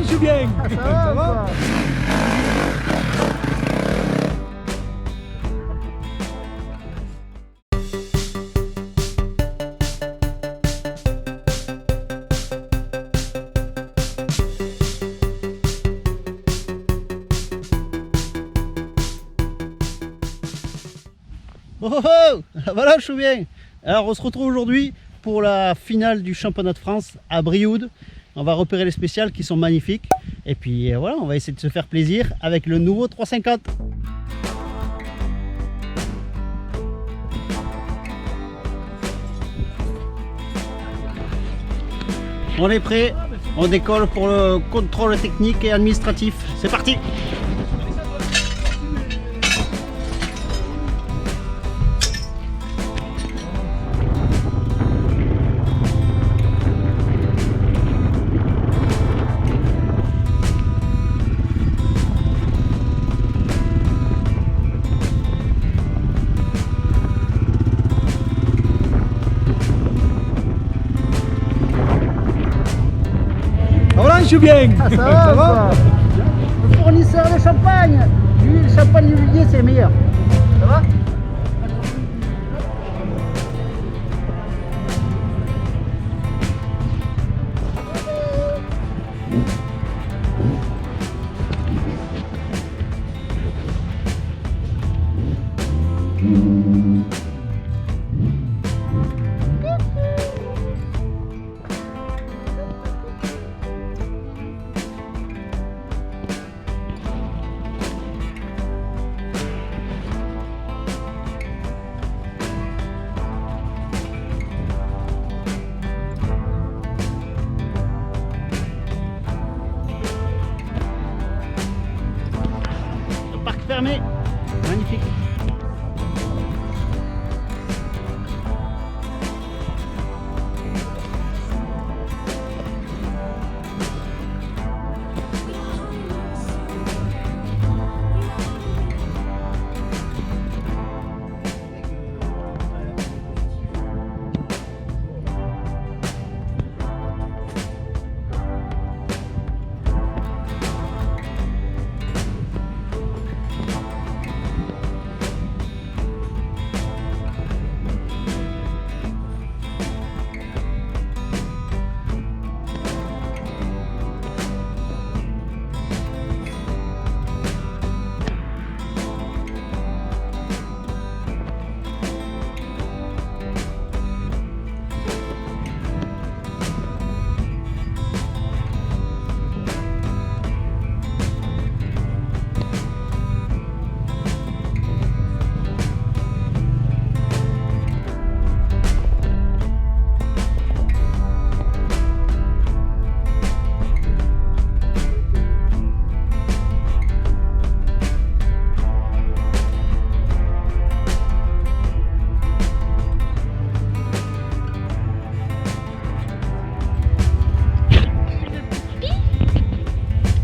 je suis bien. Ça va. Oh oh oh, voilà, je suis bien. Alors on se retrouve aujourd'hui pour la finale du championnat de France à Brioude. On va repérer les spéciales qui sont magnifiques. Et puis voilà, on va essayer de se faire plaisir avec le nouveau 350. On est prêt, on décolle pour le contrôle technique et administratif. C'est parti! Voilà, je suis bien. Ça va. Le fournisseur de champagne. Lui, le champagne Lullier, c'est le meilleur. Ça va? Le parc fermé, magnifique.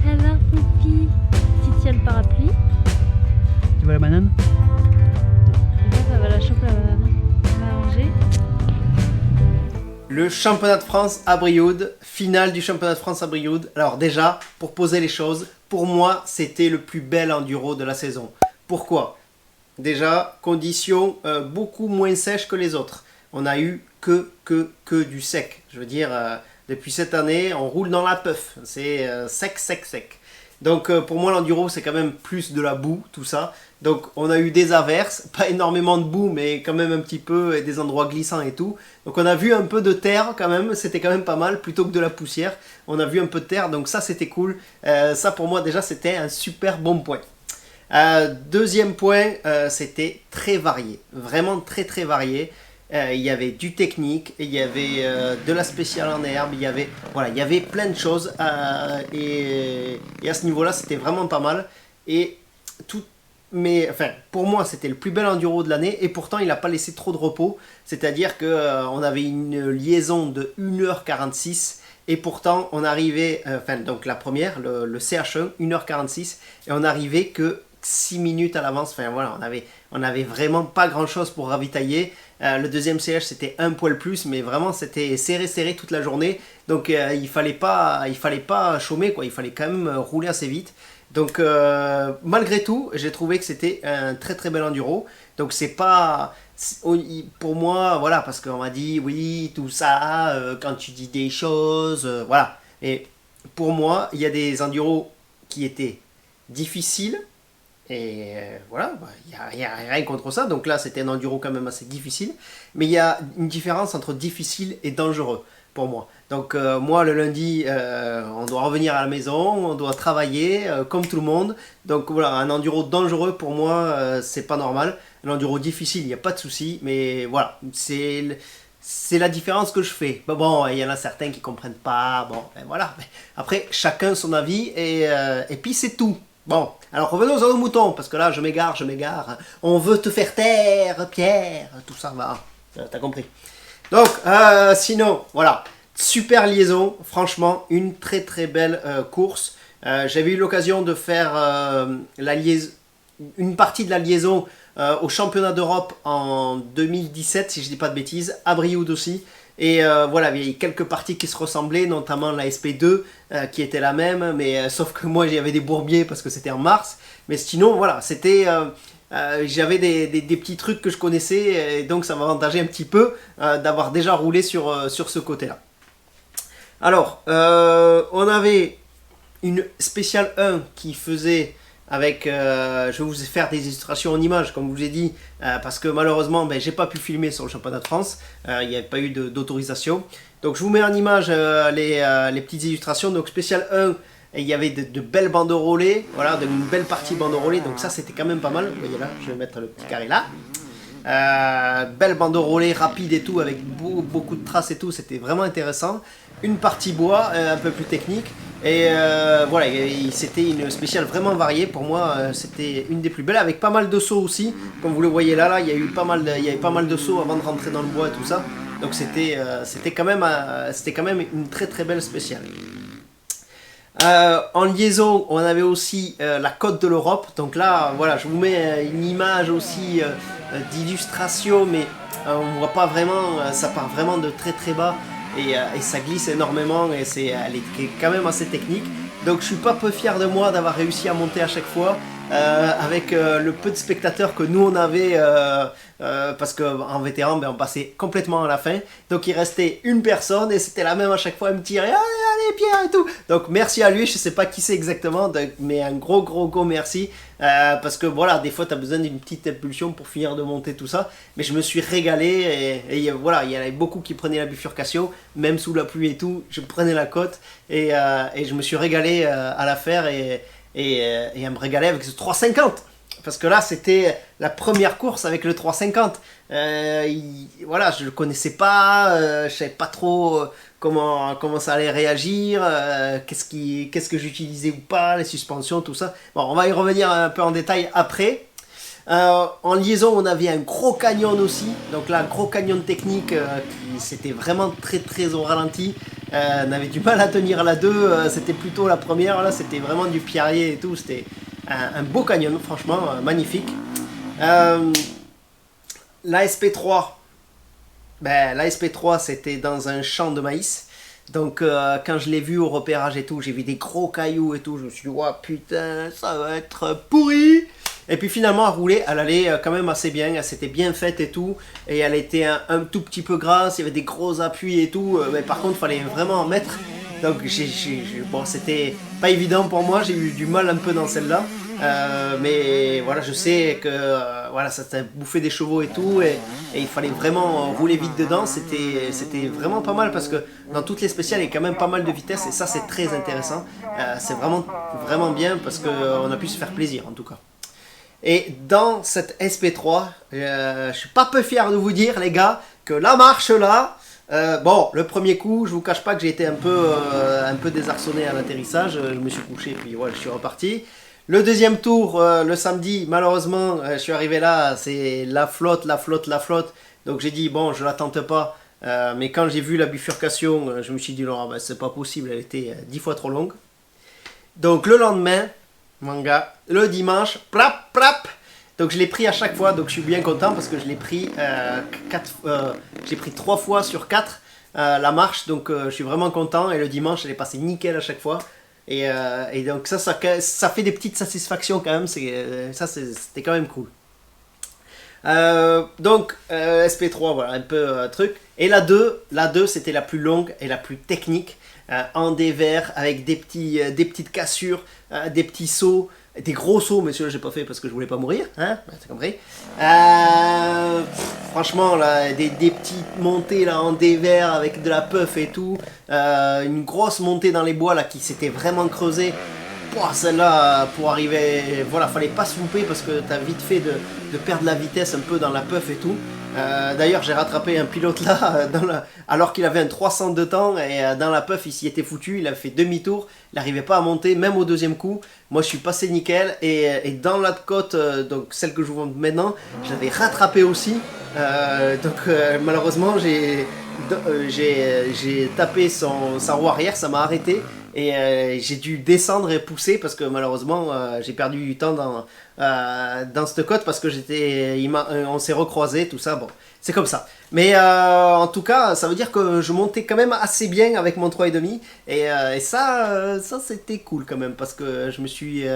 Alors, Poupi, tu tiens le parapluie. Tu vois la banane? Et là, ça va la choper la banane. On va manger. Le championnat de France à Brioude, finale du championnat de France à Brioude. Alors déjà, pour poser les choses, pour moi, c'était le plus bel enduro de la saison. Pourquoi? Déjà, conditions beaucoup moins sèches que les autres. On a eu que du sec. Je veux dire, depuis cette année, on roule dans la puff. C'est sec, sec, sec. Donc pour moi, l'enduro, c'est quand même plus de la boue, tout ça. Donc on a eu des averses, pas énormément de boue, mais quand même un petit peu, et des endroits glissants et tout. Donc on a vu un peu de terre quand même, c'était quand même pas mal, plutôt que de la poussière. On a vu un peu de terre, donc ça c'était cool. Ça pour moi déjà, c'était un super bon point. Deuxième point, c'était très varié, vraiment très très varié. Il y avait du technique, il y avait de la spéciale en herbe, il y avait plein de choses et à ce niveau-là, c'était vraiment pas mal. Et tout, mais enfin, pour moi, c'était le plus bel enduro de l'année et pourtant, il n'a pas laissé trop de repos. C'est-à-dire que on avait une liaison de 1h46 et pourtant, on arrivait, donc la première, le CH1, 1h46, et on arrivait que 6 minutes à l'avance. Enfin voilà, on avait vraiment pas grand chose pour ravitailler. Le deuxième CH c'était un poil plus, mais vraiment c'était serré toute la journée. Donc il fallait pas chômer quoi, il fallait quand même rouler assez vite. Donc malgré tout, j'ai trouvé que c'était un très bel enduro. Donc c'est pas pour moi, voilà, parce qu'on m'a dit oui tout ça, quand tu dis des choses, voilà. Et pour moi, il y a des enduros qui étaient difficiles. Et voilà, il n'y a rien contre ça. Donc là, c'était un enduro quand même assez difficile. Mais il y a une différence entre difficile et dangereux pour moi. Donc moi, le lundi, on doit revenir à la maison, on doit travailler comme tout le monde. Donc voilà, un enduro dangereux pour moi, c'est pas normal. Un enduro difficile, il n'y a pas de souci. Mais voilà, c'est la différence que je fais. Bon, il y en a certains qui comprennent pas. Bon, ben voilà. Après, chacun son avis et puis c'est tout. Bon, alors revenons à nos moutons, parce que là je m'égare. On veut te faire taire, Pierre, tout ça va, t'as compris. Donc, sinon, voilà, super liaison, franchement, une très belle course. J'avais eu l'occasion de faire une partie de la liaison au championnat d'Europe en 2017, si je dis pas de bêtises, à Brioude aussi. Et voilà, il y a quelques parties qui se ressemblaient, notamment la SP2 qui était la même, mais sauf que moi j'avais des bourbiers parce que c'était en mars. Mais sinon, voilà, c'était, j'avais des petits trucs que je connaissais, et donc ça m'avantageait un petit peu d'avoir déjà roulé sur ce côté-là. Alors, on avait une spéciale 1 qui faisait avec, je vais vous faire des illustrations en images comme je vous ai dit, parce que malheureusement j'ai pas pu filmer sur le championnat de France, il n'y avait pas eu d'autorisation. Donc je vous mets en image les petites illustrations. Donc spécial 1, il y avait de belles banderolées, voilà, une belle partie banderolée, donc ça c'était quand même pas mal. Vous voyez là, je vais mettre le petit carré là. Belle banderolée rapide et tout, avec beaucoup de traces et tout, c'était vraiment intéressant. Une partie bois, un peu plus technique. Et voilà, c'était une spéciale vraiment variée. Pour moi, c'était une des plus belles, avec pas mal de sauts aussi. Comme vous le voyez là, il y avait pas mal de sauts avant de rentrer dans le bois et tout ça. Donc c'était quand même une très belle spéciale. En liaison, on avait aussi la côte de l'Europe. Donc là, voilà, je vous mets une image aussi d'illustration, mais on voit pas vraiment, ça part vraiment de très bas. Et ça glisse énormément et elle est quand même assez technique. Donc je suis pas peu fier de moi d'avoir réussi à monter à chaque fois avec le peu de spectateurs que nous on avait parce qu'en vétéran on passait complètement à la fin. Donc il restait une personne et c'était la même à chaque fois, elle me tirait allez Pierre et tout. Donc merci à lui, je sais pas qui c'est exactement, mais un gros merci parce que voilà, des fois tu as besoin d'une petite impulsion pour finir de monter tout ça. Mais je me suis régalé et voilà, il y en avait beaucoup qui prenaient la bifurcation, même sous la pluie et tout, je prenais la côte et je me suis régalé à la faire et à me régaler avec ce 350. Parce que là, c'était la première course avec le 350. Voilà, je le connaissais pas, je savais pas trop comment ça allait réagir, qu'est-ce que j'utilisais ou pas, les suspensions, tout ça. Bon, on va y revenir un peu en détail après. En liaison, on avait un gros canyon aussi. Donc là, gros canyon technique qui c'était vraiment très au ralenti. On avait du mal à tenir la 2, c'était plutôt la première. Là, c'était vraiment du pierrier et tout. C'était un beau canyon, franchement, magnifique. La SP3, la SP3, c'était dans un champ de maïs. Donc quand je l'ai vu au repérage et tout, j'ai vu des gros cailloux et tout. Je me suis dit, oh putain, ça va être pourri. Et puis finalement, elle roulait, elle allait quand même assez bien, elle s'était bien faite et tout. Et elle était un tout petit peu grasse, il y avait des gros appuis et tout. Mais par contre, il fallait vraiment en mettre. Donc bon, c'était pas évident pour moi, j'ai eu du mal un peu dans celle-là. Mais voilà, je sais que voilà, ça t'a bouffé des chevaux et tout. Et il fallait vraiment rouler vite dedans. C'était vraiment pas mal parce que dans toutes les spéciales, il y a quand même pas mal de vitesse. Et ça, c'est très intéressant. C'est vraiment bien parce qu'on a pu se faire plaisir en tout cas. Et dans cette SP3, je suis pas peu fier de vous dire les gars que la marche là, bon le premier coup je vous cache pas que j'ai été un peu désarçonné à l'atterrissage, je me suis couché puis voilà je suis reparti. Le deuxième tour, le samedi, malheureusement je suis arrivé là, c'est la flotte, donc j'ai dit bon je la tente pas, mais quand j'ai vu la bifurcation, je me suis dit non c'est pas possible, elle était 10 fois trop longue. Donc le lendemain, manga, le dimanche, prap, prap. Donc je l'ai pris à chaque fois, donc je suis bien content parce que je l'ai pris, j'ai pris 3 fois sur 4 la marche, donc je suis vraiment content et le dimanche, elle est passée nickel à chaque fois. Et donc ça fait des petites satisfactions quand même, c'était quand même cool. Donc SP3, voilà un peu truc. Et la 2 c'était la plus longue et la plus technique, en dévers avec des petites cassures, des petits sauts, des gros sauts, mais celui-là j'ai pas fait parce que je voulais pas mourir, hein, c'est compris. Franchement là, des petites montées là en dévers avec de la puff et tout, une grosse montée dans les bois là qui s'était vraiment creusée. Celle-là, pour arriver, voilà, fallait pas se louper parce que t'as vite fait de perdre la vitesse un peu dans la puff et tout. D'ailleurs, j'ai rattrapé un pilote là, alors qu'il avait un 300 de temps et dans la puff, il s'y était foutu, il a fait demi-tour, il n'arrivait pas à monter, même au deuxième coup. Moi, je suis passé nickel et dans la côte, donc celle que je vous montre maintenant, j'avais rattrapé aussi. Malheureusement, j'ai tapé sa roue arrière, ça m'a arrêté. Et j'ai dû descendre et pousser parce que malheureusement j'ai perdu du temps dans cette côte parce que on s'est recroisé, tout ça, bon, c'est comme ça. Mais en tout cas, ça veut dire que je montais quand même assez bien avec mon 3,5 et ça c'était cool quand même parce que je me suis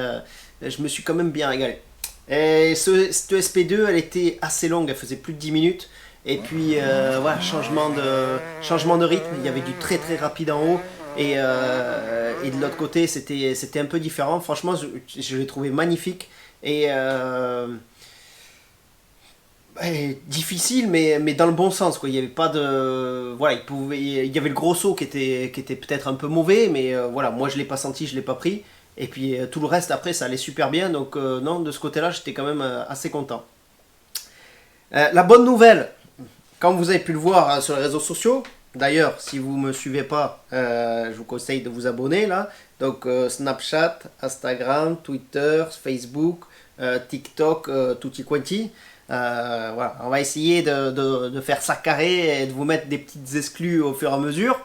quand même bien régalé. Et cette SP2, elle était assez longue, elle faisait plus de 10 minutes. Et puis voilà, changement de rythme, il y avait du très très rapide en haut. Et de l'autre côté, c'était un peu différent. Franchement, je l'ai trouvé magnifique. Et difficile, mais dans le bon sens, quoi. Il y avait pas de... Voilà, il y avait le gros saut qui était peut-être un peu mauvais, mais voilà, moi je l'ai pas senti, je l'ai pas pris. Et puis tout le reste, après, ça allait super bien. Donc non, de ce côté-là, j'étais quand même assez content. La bonne nouvelle, comme vous avez pu le voir sur les réseaux sociaux, d'ailleurs, si vous ne me suivez pas, je vous conseille de vous abonner là. Donc Snapchat, Instagram, Twitter, Facebook, TikTok, tutti quanti. Voilà, on va essayer de faire ça carré et de vous mettre des petites exclus au fur et à mesure.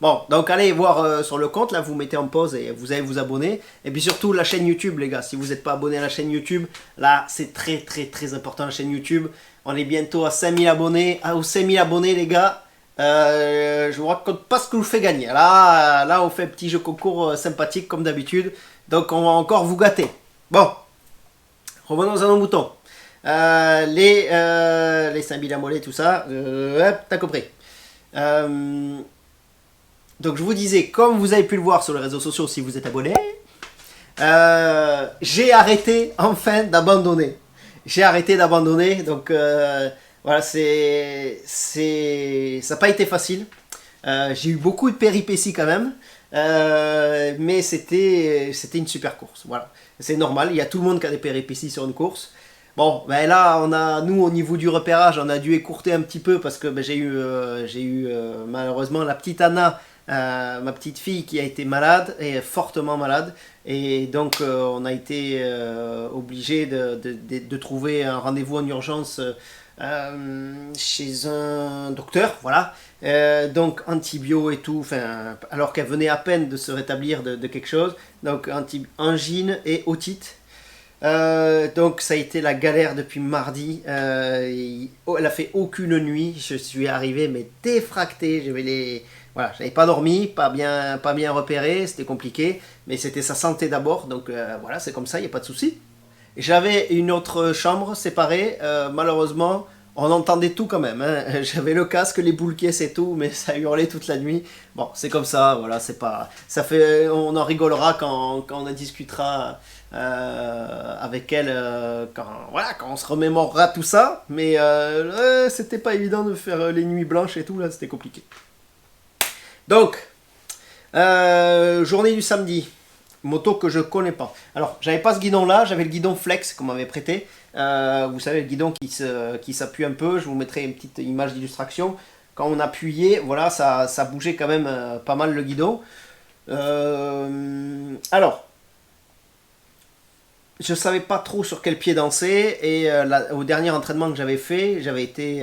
Bon, donc allez voir sur le compte, là vous mettez en pause et vous allez vous abonner. Et puis surtout la chaîne YouTube les gars, si vous n'êtes pas abonné à la chaîne YouTube, là c'est très très très important la chaîne YouTube. On est bientôt à 5000 abonnés, aux 5000 abonnés les gars. Je vous raconte pas ce que je vous fais gagner. Là on fait un petit jeu concours sympathique comme d'habitude. Donc on va encore vous gâter. Bon, revenons à nos moutons. Les 5000 abonnés, tout ça, t'as compris. Donc je vous disais, comme vous avez pu le voir sur les réseaux sociaux si vous êtes abonné, j'ai arrêté enfin d'abandonner. Donc voilà, ça n'a pas été facile. J'ai eu beaucoup de péripéties quand même, mais c'était une super course. Voilà, c'est normal, il y a tout le monde qui a des péripéties sur une course. Bon, ben là, nous, au niveau du repérage, on a dû écourter un petit peu parce que ben, j'ai eu malheureusement la petite Anna, ma petite fille, qui a été malade, et fortement malade. Et donc, on a été obligé de trouver un rendez-vous en urgence chez un docteur, voilà. Donc, antibio et tout, alors qu'elle venait à peine de se rétablir de quelque chose. Donc, angine et otite. Donc ça a été la galère depuis mardi. Elle a fait aucune nuit. Je suis arrivé mais défracté. Voilà, j'avais pas dormi, pas bien repéré, c'était compliqué. Mais c'était sa santé d'abord, donc voilà, c'est comme ça, il n'y a pas de souci. J'avais une autre chambre séparée. Malheureusement, on entendait tout quand même. Hein. J'avais le casque, les boules caisses et tout, mais ça hurlait toute la nuit. Bon, c'est comme ça. Voilà, c'est pas. Ça fait. On en rigolera quand on en discutera. Avec elle quand on se remémorera tout ça, mais c'était pas évident de faire les nuits blanches et tout, là c'était compliqué. Donc journée du samedi, moto que je connais pas. Alors j'avais pas ce guidon là, j'avais le guidon flex qu'on m'avait prêté, vous savez le guidon qui s'appuie un peu. Je vous mettrai une petite image d'illustration. Quand on appuyait, voilà, ça bougeait quand même pas mal le guidon. Alors je savais pas trop sur quel pied danser et au dernier entraînement que j'avais fait, j'avais été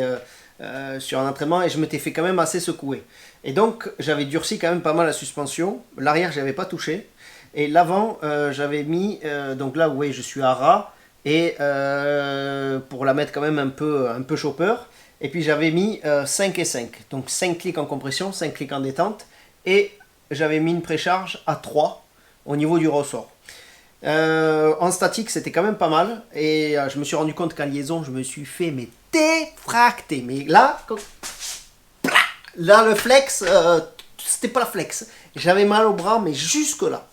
sur un entraînement et je m'étais fait quand même assez secouer. Et donc j'avais durci quand même pas mal la suspension. L'arrière j'avais pas touché. Et l'avant j'avais mis, donc là vous voyez je suis à ras. Et pour la mettre quand même un peu chopper. Et puis j'avais mis 5 et 5. Donc 5 clics en compression, 5 clics en détente. Et j'avais mis une précharge à 3 au niveau du ressort. En statique c'était quand même pas mal. Et je me suis rendu compte qu'en liaison je me suis fait mais défracter. Mais là, le flex, c'était pas la flex. J'avais mal au bras mais jusque là.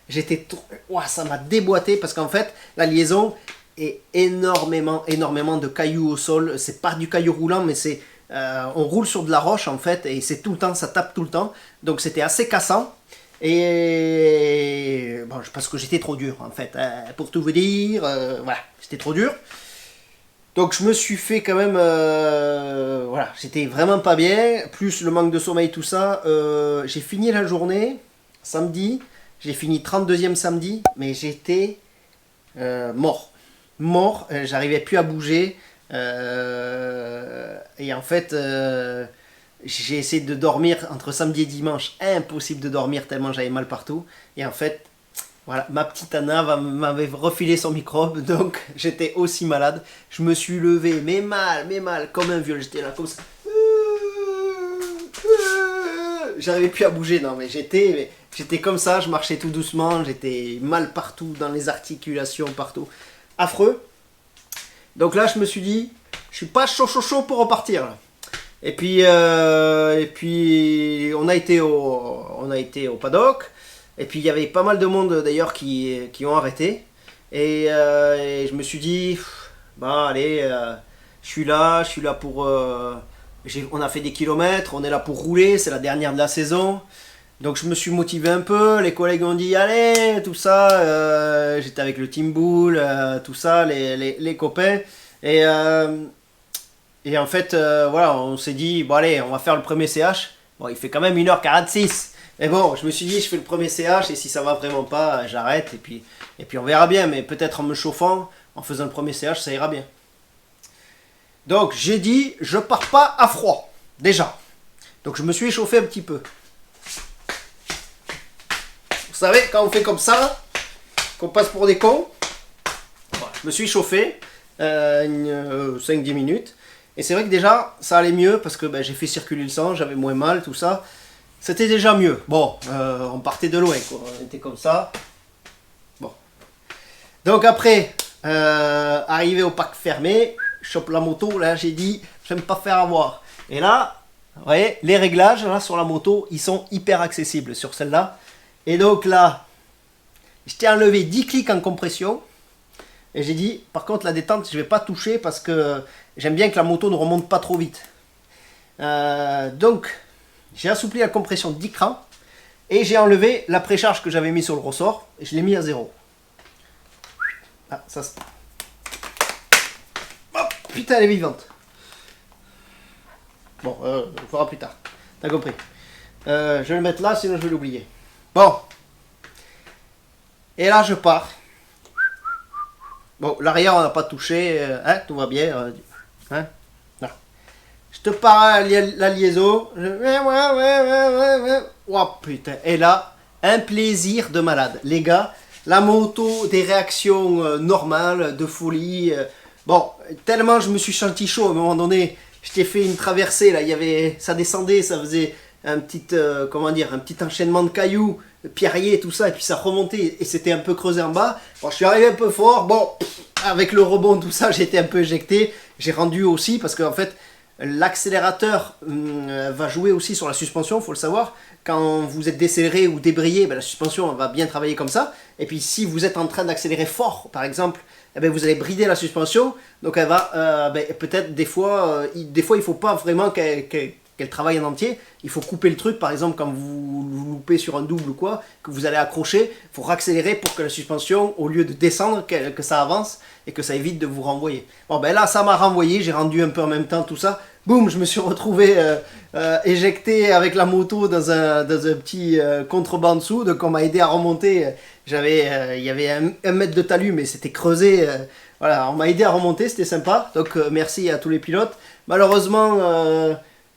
J'étais, ouah, ça m'a déboîté parce qu'en fait la liaison est énormément de cailloux au sol. C'est pas du caillou roulant mais c'est on roule sur de la roche en fait et c'est tout le temps, ça tape tout le temps. Donc c'était assez cassant et bon, parce que j'étais trop dur en fait. Pour tout vous dire, voilà, j'étais trop dur. Donc je me suis fait quand même, voilà, j'étais vraiment pas bien. Plus le manque de sommeil, tout ça. J'ai fini la journée samedi. J'ai fini 32e samedi, mais j'étais mort. J'arrivais plus à bouger. Et en fait, j'ai essayé de dormir entre samedi et dimanche. Impossible de dormir tellement j'avais mal partout. Et en fait, voilà, ma petite Anna m'avait refilé son microbe, donc j'étais aussi malade. Je me suis levé, mais mal, comme un viol. J'étais là comme ça. J'arrivais plus à bouger, non mais j'étais comme ça, je marchais tout doucement, j'étais mal partout, dans les articulations, partout. Affreux. Donc là je me suis dit, je suis pas chaud pour repartir là. Et puis on a été au paddock, et puis il y avait pas mal de monde d'ailleurs qui ont arrêté. Et je me suis dit, bah allez, je suis là pour... on a fait des kilomètres, on est là pour rouler, c'est la dernière de la saison. Donc je me suis motivé un peu, les collègues ont dit allez, tout ça. J'étais avec le Team Bull, tout ça, les copains. Et en fait, voilà, on s'est dit, bon allez, on va faire le premier CH. Bon, il fait quand même 1h46. Mais bon, je me suis dit, je fais le premier CH et si ça va vraiment pas, j'arrête. Et puis on verra bien, mais peut-être en me chauffant, en faisant le premier CH, ça ira bien. Donc j'ai dit, je pars pas à froid, déjà. Donc je me suis échauffé un petit peu. Vous savez, quand on fait comme ça, qu'on passe pour des cons, voilà, je me suis échauffé 5-10 minutes. Et c'est vrai que déjà, ça allait mieux parce que j'ai fait circuler le sang, j'avais moins mal, tout ça. C'était déjà mieux. Bon, on partait de loin, quoi. On était comme ça. Bon. Donc après, arrivé au parc fermé, chope la moto, là j'ai dit, j'aime pas faire avoir. Et là, vous voyez, les réglages là, sur la moto, ils sont hyper accessibles sur celle-là. Et donc là, je t'ai enlevé 10 clics en compression. Et j'ai dit, par contre la détente, je vais pas toucher parce que j'aime bien que la moto ne remonte pas trop vite. Donc, j'ai assoupli la compression de 10 crans. Et j'ai enlevé la précharge que j'avais mis sur le ressort. Et je l'ai mis à 0. Ah, ça c'est... Putain, elle est vivante. Bon, on fera plus tard. T'as compris. Je vais le mettre là, sinon je vais l'oublier. Bon. Et là, je pars. Bon, l'arrière, on n'a pas touché. Hein, tout va bien. Hein? Non. Je te pars à la liaison. Oh putain. Et là, un plaisir de malade. Les gars, la moto, des réactions normales, de folie. Bon, tellement je me suis senti chaud à un moment donné, je t'ai fait une traversée, là, ça descendait, ça faisait un petit, un petit enchaînement de cailloux, de pierriers, tout ça, et puis ça remontait, et c'était un peu creusé en bas. Bon, je suis arrivé un peu fort, bon, avec le rebond, tout ça, j'ai été un peu éjecté, j'ai rendu aussi, parce qu'en fait, l'accélérateur va jouer aussi sur la suspension, il faut le savoir. Quand vous êtes décéléré ou débrayé, la suspension va bien travailler comme ça, et puis si vous êtes en train d'accélérer fort, par exemple, vous allez brider la suspension, donc elle va peut-être des fois il faut pas vraiment qu'elle travaille en entier, il faut couper le truc, par exemple quand vous loupez sur un double ou quoi, que vous allez accrocher, il faut raccélérer pour que la suspension, au lieu de descendre, que ça avance et que ça évite de vous renvoyer. Bon là ça m'a renvoyé, j'ai rendu un peu en même temps tout ça, boum, je me suis retrouvé éjecté avec la moto dans un petit contrebas en dessous, donc on m'a aidé à remonter. Il y avait un mètre de talus, mais c'était creusé. Voilà, on m'a aidé à remonter, c'était sympa. Donc merci à tous les pilotes. Malheureusement,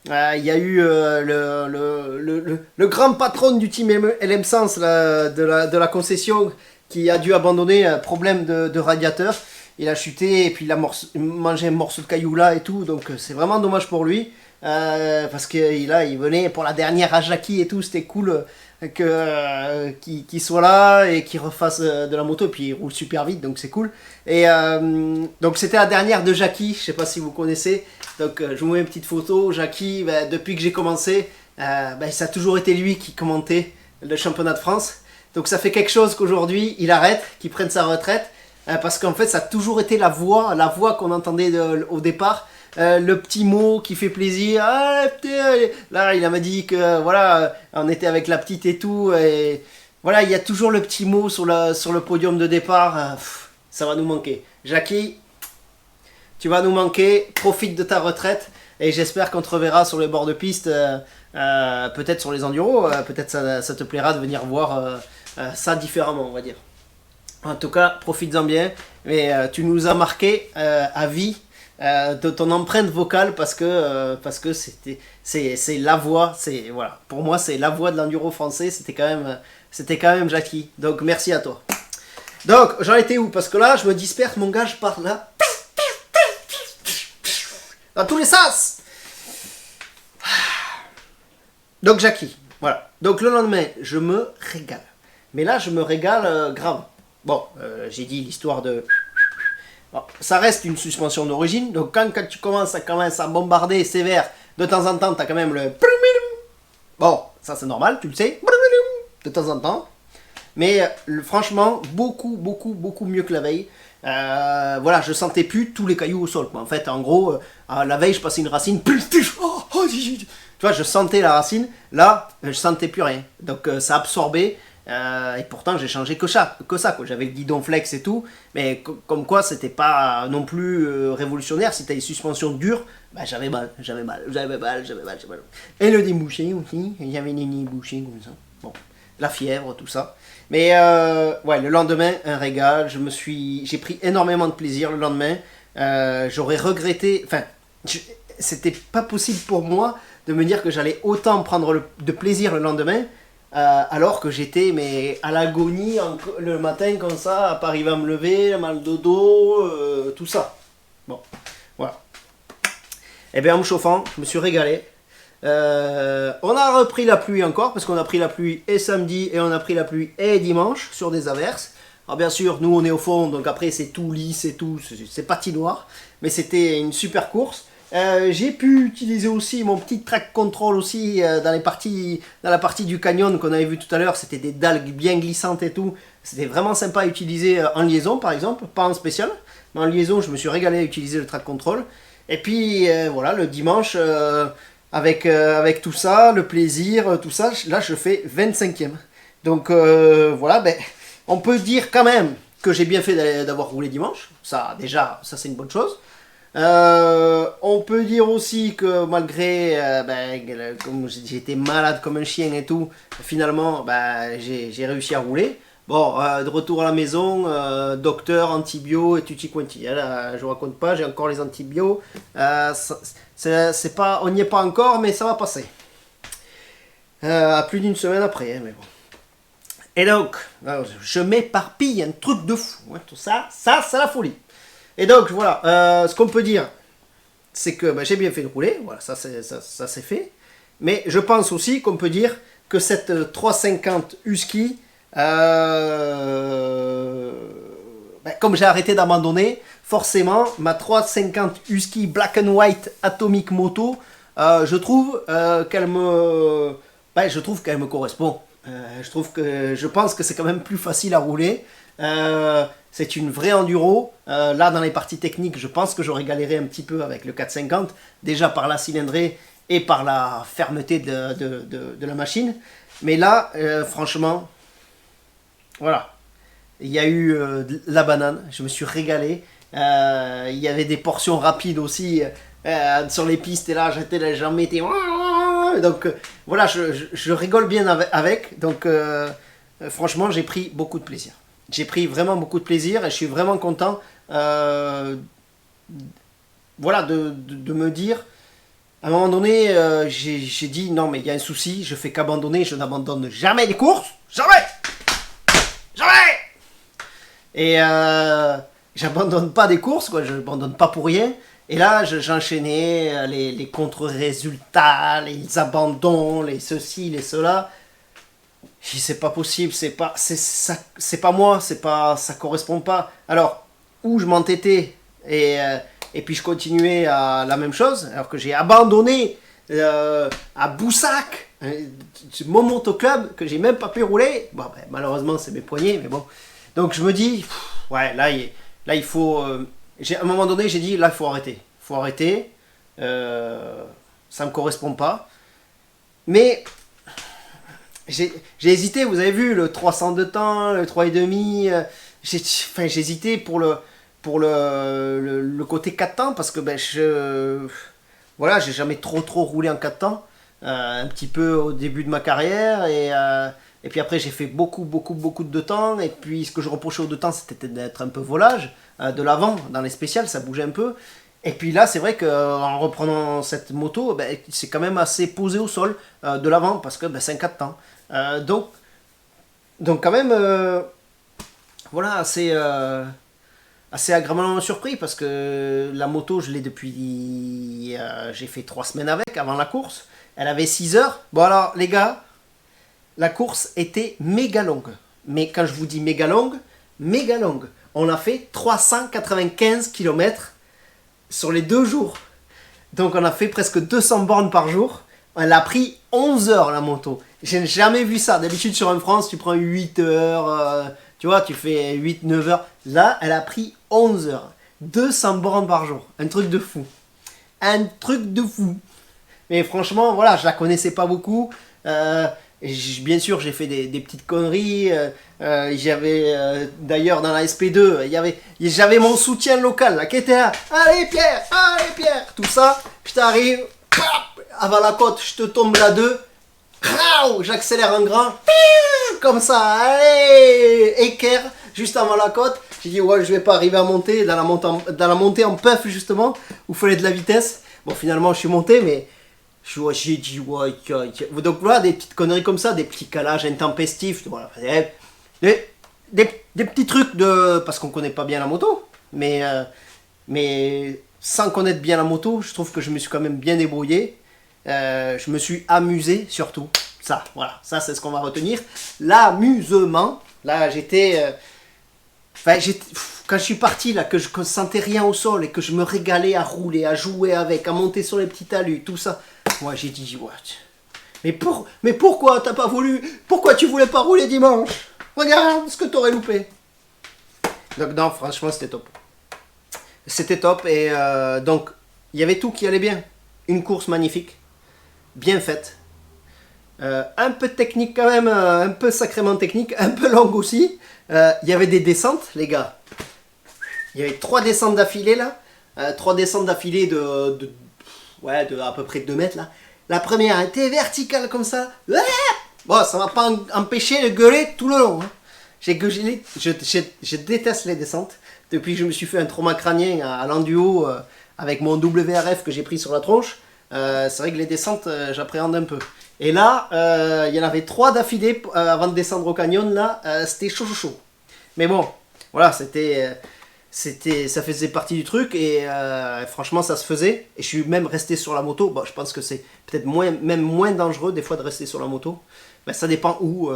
il y a eu le grand patron du team LM Sens de la concession qui a dû abandonner, problème de radiateur. Il a chuté et puis il a mangé un morceau de caillou là et tout. Donc c'est vraiment dommage pour lui. Parce qu'il venait pour la dernière à Jackie et tout. C'était cool qu'il soit là et qu'il refasse de la moto. Et puis il roule super vite, donc c'est cool. Et donc c'était la dernière de Jackie. Je sais pas si vous connaissez. Donc je vous mets une petite photo. Jackie, depuis que j'ai commencé, ça a toujours été lui qui commentait le championnat de France. Donc ça fait quelque chose qu'aujourd'hui il arrête, qu'il prenne sa retraite. Parce qu'en fait ça a toujours été la voix qu'on entendait au départ. Le petit mot qui fait plaisir. Ah, là il m'a dit que voilà, on était avec la petite et tout. Et voilà, il y a toujours le petit mot sur le podium de départ. Ça va nous manquer. Jackie, tu vas nous manquer. Profite de ta retraite. Et j'espère qu'on te reverra sur les bords de piste. Peut-être sur les enduros. Peut-être ça te plaira de venir voir ça différemment, on va dire. En tout cas, profites-en bien. Mais tu nous as marqué à vie de ton empreinte vocale parce que c'est la voix. Voilà. Pour moi, c'est la voix de l'enduro français. C'était quand même Jackie. Donc merci à toi. Donc j'en étais où? Parce que là, je me disperse. Mon gars, je pars là. Dans tous les sens. Donc Jackie. Voilà. Donc le lendemain, je me régale. Mais là, je me régale grave. Bon, j'ai dit l'histoire de... Bon, ça reste une suspension d'origine, donc quand tu commences à bombarder sévère, de temps en temps, tu as quand même le... Bon, ça c'est normal, tu le sais, de temps en temps. Mais franchement, beaucoup mieux que la veille. Voilà, je sentais plus tous les cailloux au sol, quoi. En fait, en gros, la veille, je passais une racine... Tu vois, je sentais la racine, là, je sentais plus rien. Donc ça absorbait. Et pourtant j'ai changé que ça quoi. J'avais le guidon flex et tout, mais comme quoi c'était pas non plus révolutionnaire. Si t'as une suspension dure, j'avais mal. Et le débouché aussi, j'avais des débouchés comme ça. Bon, la fièvre, tout ça. Mais ouais, le lendemain, un régal. J'ai pris énormément de plaisir le lendemain. J'aurais regretté, enfin, c'était pas possible pour moi de me dire que j'allais autant prendre de plaisir le lendemain. Alors que j'étais à l'agonie le matin comme ça, à pas arriver à me lever, mal de dos, tout ça. Bon, voilà. Et bien en me chauffant, je me suis régalé. On a repris la pluie encore, parce qu'on a pris la pluie et samedi, et on a pris la pluie et dimanche, sur des averses. Alors bien sûr, nous on est au fond, donc après c'est tout lisse et tout, c'est patinoire. Mais c'était une super course. J'ai pu utiliser aussi mon petit track control aussi dans la partie du canyon qu'on avait vu tout à l'heure. C'était des dalles bien glissantes et tout. C'était vraiment sympa à utiliser en liaison par exemple, pas en spécial. Mais en liaison, je me suis régalé à utiliser le track control. Et puis voilà, le dimanche, avec tout ça, le plaisir, tout ça, là je fais 25e. Donc voilà, on peut dire quand même que j'ai bien fait d'avoir roulé dimanche. Ça déjà, ça c'est une bonne chose. On peut dire aussi que malgré comme j'étais malade comme un chien et tout, finalement j'ai réussi à rouler. Bon, de retour à la maison, docteur, antibio et tutti quanti. Là, je vous raconte pas, j'ai encore les antibio. C'est pas, on n'y est pas encore, mais ça va passer. À plus d'une semaine après, hein, mais bon. Et donc, je m'éparpille, un truc de fou. Hein, tout ça c'est la folie. Et donc voilà, ce qu'on peut dire, c'est que j'ai bien fait de rouler, voilà, ça c'est fait. Mais je pense aussi qu'on peut dire que cette 350 Husky, comme j'ai arrêté d'abandonner, forcément ma 350 Husky Black and White Atomic Moto, je trouve qu'elle me correspond. Je pense que c'est quand même plus facile à rouler. C'est une vraie enduro. Là, dans les parties techniques, je pense que j'aurais galéré un petit peu avec le 450, déjà par la cylindrée et par la fermeté de la machine. Mais là, franchement, voilà. Il y a eu la banane, je me suis régalé. Il y avait des portions rapides aussi sur les pistes, et là, j'en mettais... Donc, voilà, je rigole bien avec. Donc, franchement, j'ai pris beaucoup de plaisir. J'ai pris vraiment beaucoup de plaisir et je suis vraiment content voilà, de me dire, à un moment donné, j'ai dit, non mais il y a un souci, je fais qu'abandonner, je n'abandonne jamais les courses, jamais, jamais. Et j'abandonne pas des courses, quoi, je n'abandonne pas pour rien. Et là, j'enchaînais les contre-résultats, les abandons, les ceci, les cela. Je dis, c'est pas possible, c'est pas moi, ça correspond pas. Alors, où je m'entêtais et puis je continuais à la même chose, alors que j'ai abandonné à Boussac, mon motoclub que j'ai même pas pu rouler. Bon, ben, malheureusement, c'est mes poignets, mais bon. Donc je me dis, ouais, là il faut. À un moment donné, j'ai dit, là, il faut arrêter. Il faut arrêter. Ça me correspond pas. Mais j'ai hésité, vous avez vu, le 300 de temps, le 3,5. J'ai hésité pour le côté 4 temps, parce que ben, voilà, j'ai jamais trop roulé en 4 temps. Un petit peu au début de ma carrière, et puis après j'ai fait beaucoup de 2 temps, et puis ce que je reprochais aux 2 temps, c'était d'être un peu volage, de l'avant, dans les spéciales, ça bougeait un peu. Et puis là, c'est vrai qu'en reprenant cette moto, ben, c'est quand même assez posé au sol, de l'avant, parce que ben, c'est un 4 temps. Donc quand même, voilà, assez agréablement surpris, parce que la moto, je l'ai depuis... j'ai fait 3 semaines avec, avant la course. Elle avait 6 heures. Bon alors, les gars, la course était méga longue. Mais quand je vous dis méga longue, on a fait 395 km sur les 2 jours. Donc on a fait presque 200 bornes par jour. Elle a pris 11 heures, la moto. J'ai jamais vu ça. D'habitude, sur un France, tu prends 8 heures... tu vois, tu fais 8-9 heures. Là, elle a pris 11 heures. 200 bornes par jour. Un truc de fou. Un truc de fou. Mais franchement, voilà, je la connaissais pas beaucoup. Bien sûr, j'ai fait des petites conneries. J'avais, d'ailleurs, dans la SP2, j'avais mon soutien local, là, qui était là. Allez, Pierre, tout ça. Je t'arrive, avant la côte, je te tombe là 2. J'accélère en grand. Comme ça, allez, équerre, juste avant la côte. J'ai dit, ouais, je vais pas arriver à monter, dans la montée en puff, justement, où il fallait de la vitesse. Bon, finalement, je suis monté, mais j'ai dit, ouais, donc voilà, des petites conneries comme ça, des petits calages intempestifs, voilà, des petits trucs parce qu'on connaît pas bien la moto, mais sans connaître bien la moto, je trouve que je me suis quand même bien débrouillé. Je me suis amusé, surtout. Ça, voilà, ça c'est ce qu'on va retenir. L'amusement. Là, quand je suis parti, là, que je ne sentais rien au sol et que je me régalais à rouler, à jouer avec, à monter sur les petits talus, tout ça. Moi, j'ai dit, what? Mais pourquoi t'as pas voulu? Pourquoi tu voulais pas rouler dimanche? Regarde ce que t'aurais loupé. Donc, non, franchement, c'était top. C'était top, et donc, il y avait tout qui allait bien. Une course magnifique, bien faite. Un peu technique quand même, un peu sacrément technique, un peu longue aussi. Il y avait des descentes, les gars. Il y avait 3 descentes d'affilée là. 3 descentes d'affilée de à peu près 2 mètres là. La première était verticale comme ça. Bon, ça m'a pas empêché de gueuler tout le long. Hein. J'ai gueulé. Je déteste les descentes. Depuis que je me suis fait un trauma crânien à l'enduo avec mon WRF que j'ai pris sur la tronche. C'est vrai que les descentes, j'appréhende un peu. Et là, il y en avait 3 d'affilée avant de descendre au canyon. Là, c'était chaud. Mais bon, voilà, ça faisait partie du truc, et franchement, ça se faisait. Et je suis même resté sur la moto. Bon, je pense que c'est peut-être même moins dangereux des fois de rester sur la moto. Ben, ça dépend où.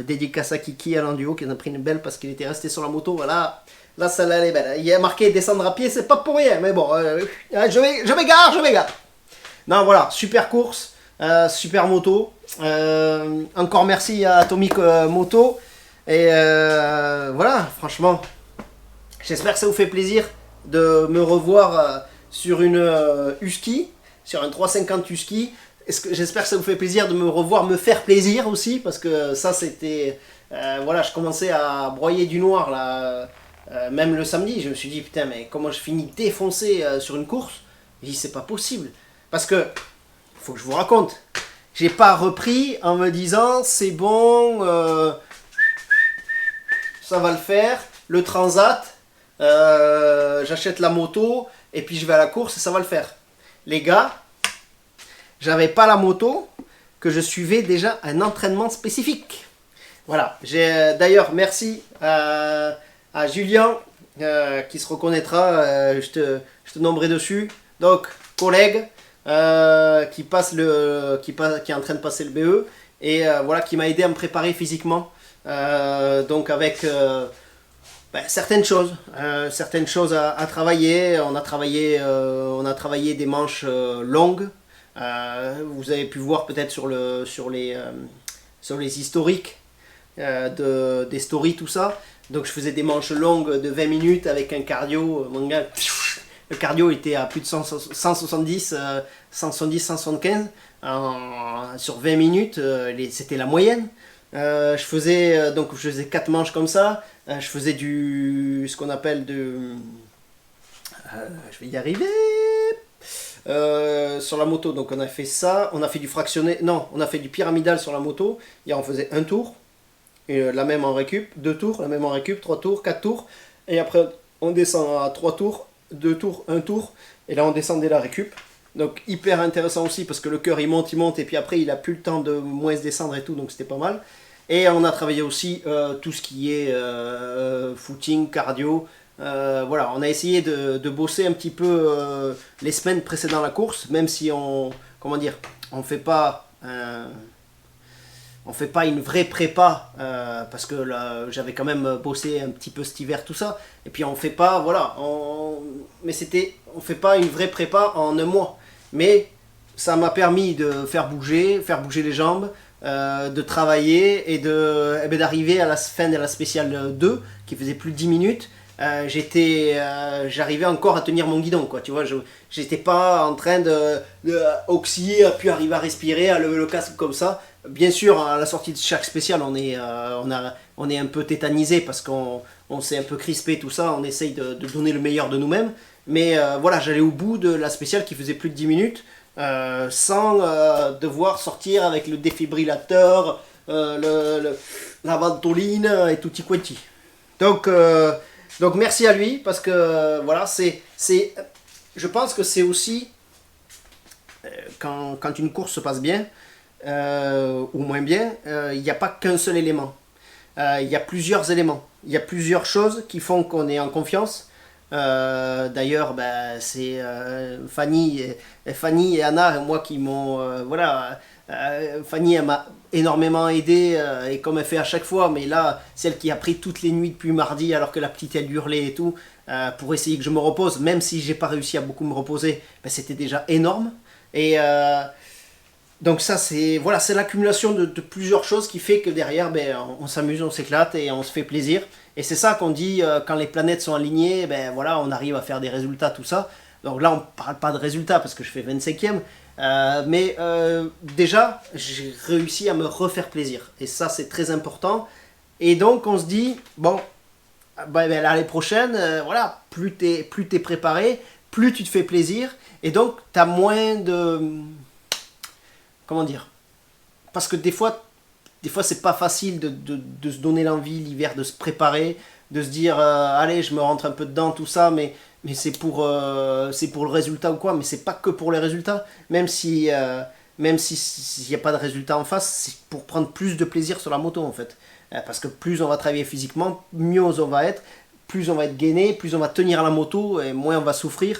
Dédicace à Kiki à l'enduo qui en a pris une belle parce qu'il était resté sur la moto. Voilà. Là, ça allait belle. Il y a marqué descendre à pied, c'est pas pour rien. Mais bon, je m'égare. Non, voilà, super course. Super moto. Encore merci à Atomic Moto. Et voilà, franchement, j'espère que ça vous fait plaisir de me revoir sur une Husky, sur un 350 Husky. J'espère que ça vous fait plaisir de me revoir, me faire plaisir aussi, parce que ça c'était... voilà, je commençais à broyer du noir là, même le samedi. Je me suis dit, putain, mais comment je finis défoncé sur une course? J'ai dit, c'est pas possible. Parce que faut que je vous raconte. J'ai pas repris en me disant c'est bon, ça va le faire. Le transat, j'achète la moto, et puis je vais à la course et ça va le faire. Les gars, j'avais pas la moto, que je suivais déjà un entraînement spécifique. Voilà, d'ailleurs merci à Julien qui se reconnaîtra, je te nommerai dessus. Donc, collègue qui est en train de passer le BE et voilà, qui m'a aidé à me préparer physiquement. Donc avec certaines choses à travailler. On a travaillé des manches longues. Vous avez pu voir peut-être sur les historiques des stories, tout ça. Donc je faisais des manches longues de 20 minutes avec un cardio. Mon gars, le cardio était à plus de 175 sur 20 minutes. C'était la moyenne. Je faisais 4 manches comme ça. Je faisais ce qu'on appelle je vais y arriver. Sur la moto, donc on a fait ça, on a fait du fractionné, non, on a fait du pyramidal sur la moto. Hier on faisait un tour, et la même en récup, 2 tours, la même en récup, 3 tours, 4 tours, et après on descend à 3 tours, 2 tours, 1 tour, et là on descendait la récup. Donc hyper intéressant aussi parce que le cœur il monte, et puis après il a plus le temps de moins se descendre et tout, donc c'était pas mal. Et on a travaillé aussi tout ce qui est footing, cardio. Voilà, on a essayé de bosser un petit peu les semaines précédant la course, même si on fait pas une vraie prépa parce que là, j'avais quand même bossé un petit peu cet hiver, tout ça. Et puis on fait pas, voilà, on fait pas une vraie prépa en un mois. Mais ça m'a permis de faire bouger les jambes, de travailler et d'arriver à la fin de la spéciale 2 qui faisait plus de 10 minutes. J'arrivais encore à tenir mon guidon, quoi, tu vois, j'étais pas en train de oxyer, puis arriver à respirer, à lever le casque comme ça. Bien sûr, à la sortie de chaque spécial, on est un peu tétanisé parce qu'on s'est un peu crispé, tout ça, on essaye de donner le meilleur de nous-mêmes. Mais voilà, j'allais au bout de la spéciale qui faisait plus de 10 minutes, sans devoir sortir avec le défibrillateur, la ventoline et tutti quanti. Donc merci à lui parce que voilà, je pense que c'est aussi quand une course se passe bien ou moins bien, il n'y a pas qu'un seul élément. Il y a plusieurs éléments. Il y a plusieurs choses qui font qu'on est en confiance. D'ailleurs, c'est Fanny et Anna et moi qui m'ont voilà. Fanny elle m'a énormément aidé et comme elle fait à chaque fois, mais là c'est elle qui a pris toutes les nuits depuis mardi alors que la petite elle hurlait et tout pour essayer que je me repose, même si j'ai pas réussi à beaucoup me reposer, c'était déjà énorme. Et donc ça c'est voilà, c'est l'accumulation de plusieurs choses qui fait que derrière on s'amuse, on s'éclate et on se fait plaisir. Et c'est ça qu'on dit quand les planètes sont alignées, voilà, on arrive à faire des résultats, tout ça. Donc là on parle pas de résultats parce que je fais 25e. Mais déjà, j'ai réussi à me refaire plaisir. Et ça, c'est très important. Et donc, on se dit, bon, l'année prochaine, voilà, plus t'es préparé, plus tu te fais plaisir. Et donc, t'as moins de... Comment dire? Parce que des fois c'est pas facile de se donner l'envie, l'hiver, de se préparer, de se dire, allez, je me rentre un peu dedans, tout ça, mais c'est pour le résultat ou quoi, mais c'est pas que pour les résultats, même s'il n'y a pas de résultat en face, c'est pour prendre plus de plaisir sur la moto en fait, parce que plus on va travailler physiquement, mieux on va être, plus on va être gainé, plus on va tenir à la moto et moins on va souffrir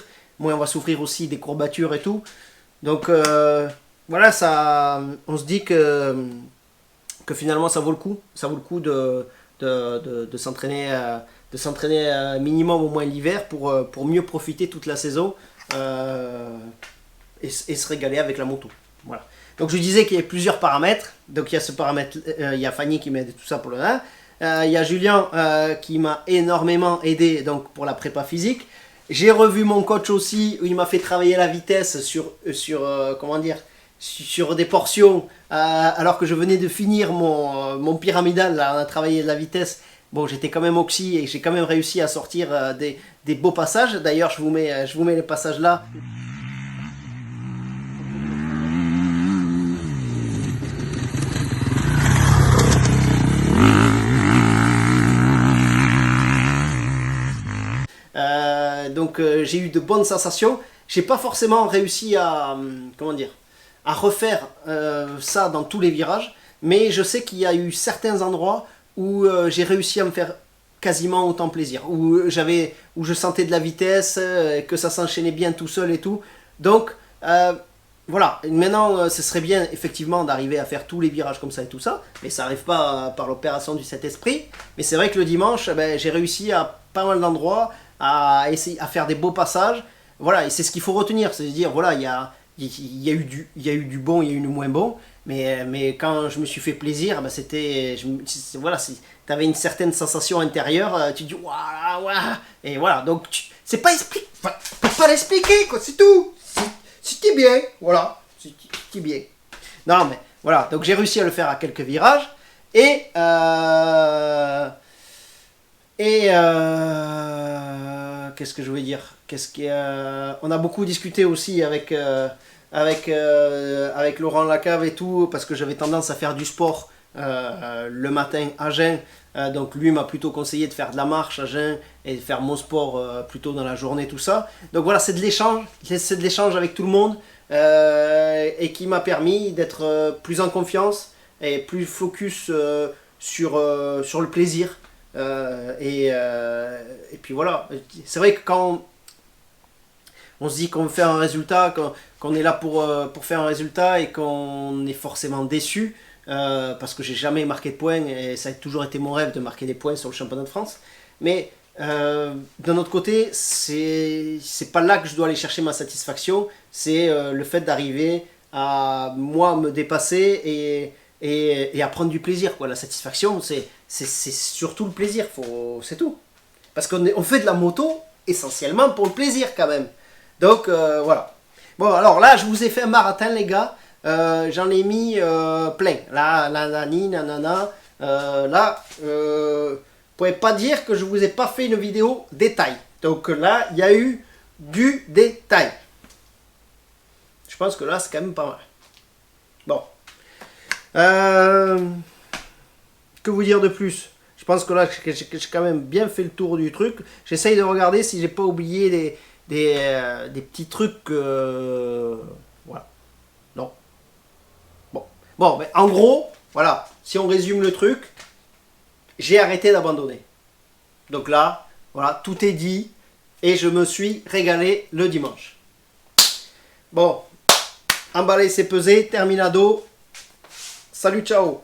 aussi des courbatures et tout. Donc voilà, ça, on se dit que finalement ça vaut le coup de s'entraîner minimum au moins l'hiver pour mieux profiter toute la saison et se régaler avec la moto. Voilà. Donc je disais qu'il y a plusieurs paramètres. Donc il y a ce paramètre, il y a Fanny qui m'aide tout ça pour le 1. Il y a Julien qui m'a énormément aidé donc pour la prépa physique. J'ai revu mon coach aussi où il m'a fait travailler la vitesse sur des portions alors que je venais de finir mon pyramidal. Là, on a travaillé la vitesse. Bon, j'étais quand même oxy et j'ai quand même réussi à sortir des beaux passages. D'ailleurs, je vous mets les passages là. Donc j'ai eu de bonnes sensations. J'ai pas forcément réussi à, comment dire, à refaire ça dans tous les virages, mais je sais qu'il y a eu certains endroits où j'ai réussi à me faire quasiment autant plaisir, où je sentais de la vitesse, que ça s'enchaînait bien tout seul et tout. Donc voilà, maintenant ce serait bien effectivement d'arriver à faire tous les virages comme ça et tout ça, mais ça n'arrive pas par l'opération du Saint-Esprit. Mais c'est vrai que le dimanche, j'ai réussi à pas mal d'endroits à essayer à faire des beaux passages. Voilà, et c'est ce qu'il faut retenir, c'est de dire voilà, il y a eu du bon, il y a eu du moins bon, mais quand je me suis fait plaisir, voilà, tu avais une certaine sensation intérieure, tu dis waouh, waouh, et voilà, donc c'est pas pas l'expliquer quoi, c'est tout. C'était bien, voilà, c'était bien. Non mais voilà, donc j'ai réussi à le faire à quelques virages et qu'est-ce que je voulais dire? On a beaucoup discuté aussi avec Laurent Lacave et tout, parce que j'avais tendance à faire du sport le matin à jeun. Donc lui m'a plutôt conseillé de faire de la marche à jeun et de faire mon sport plutôt dans la journée, tout ça. Donc voilà, c'est de l'échange avec tout le monde et qui m'a permis d'être plus en confiance et plus focus sur le plaisir. Et puis voilà, c'est vrai que quand on se dit qu'on fait un résultat, qu'on est là pour faire un résultat et qu'on est forcément déçu, parce que j'ai jamais marqué de points et ça a toujours été mon rêve de marquer des points sur le championnat de France. Mais d'un autre côté, c'est pas là que je dois aller chercher ma satisfaction, c'est le fait d'arriver à moi me dépasser et à prendre du plaisir, quoi. La satisfaction, c'est surtout le plaisir, c'est tout. Parce qu'on fait de la moto essentiellement pour le plaisir quand même. Donc voilà. Bon, alors là, je vous ai fait un marathon, les gars. J'en ai mis plein. Là, nanana. Là, vous pouvez pas dire que je vous ai pas fait une vidéo détail. Donc là, il y a eu du détail. Je pense que là, c'est quand même pas mal. Bon. Que vous dire de plus? Je pense que là, j'ai quand même bien fait le tour du truc. J'essaye de regarder si j'ai pas oublié des petits trucs. Voilà. Non. Bon, mais en gros, voilà. Si on résume le truc, j'ai arrêté d'abandonner. Donc là, voilà, tout est dit. Et je me suis régalé le dimanche. Bon. Emballé, c'est pesé. Terminado. Salut, ciao.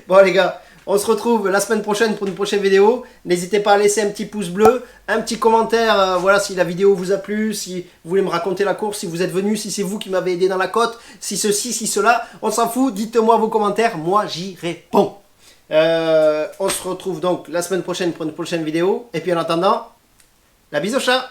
Bon les gars, on se retrouve la semaine prochaine pour une prochaine vidéo. N'hésitez pas à laisser un petit pouce bleu, un petit commentaire, voilà, si la vidéo vous a plu, si vous voulez me raconter la course, si vous êtes venu, si c'est vous qui m'avez aidé dans la côte, si ceci, si cela, on s'en fout, dites-moi vos commentaires, moi j'y réponds. On se retrouve donc la semaine prochaine pour une prochaine vidéo, et puis en attendant, la bise au chat.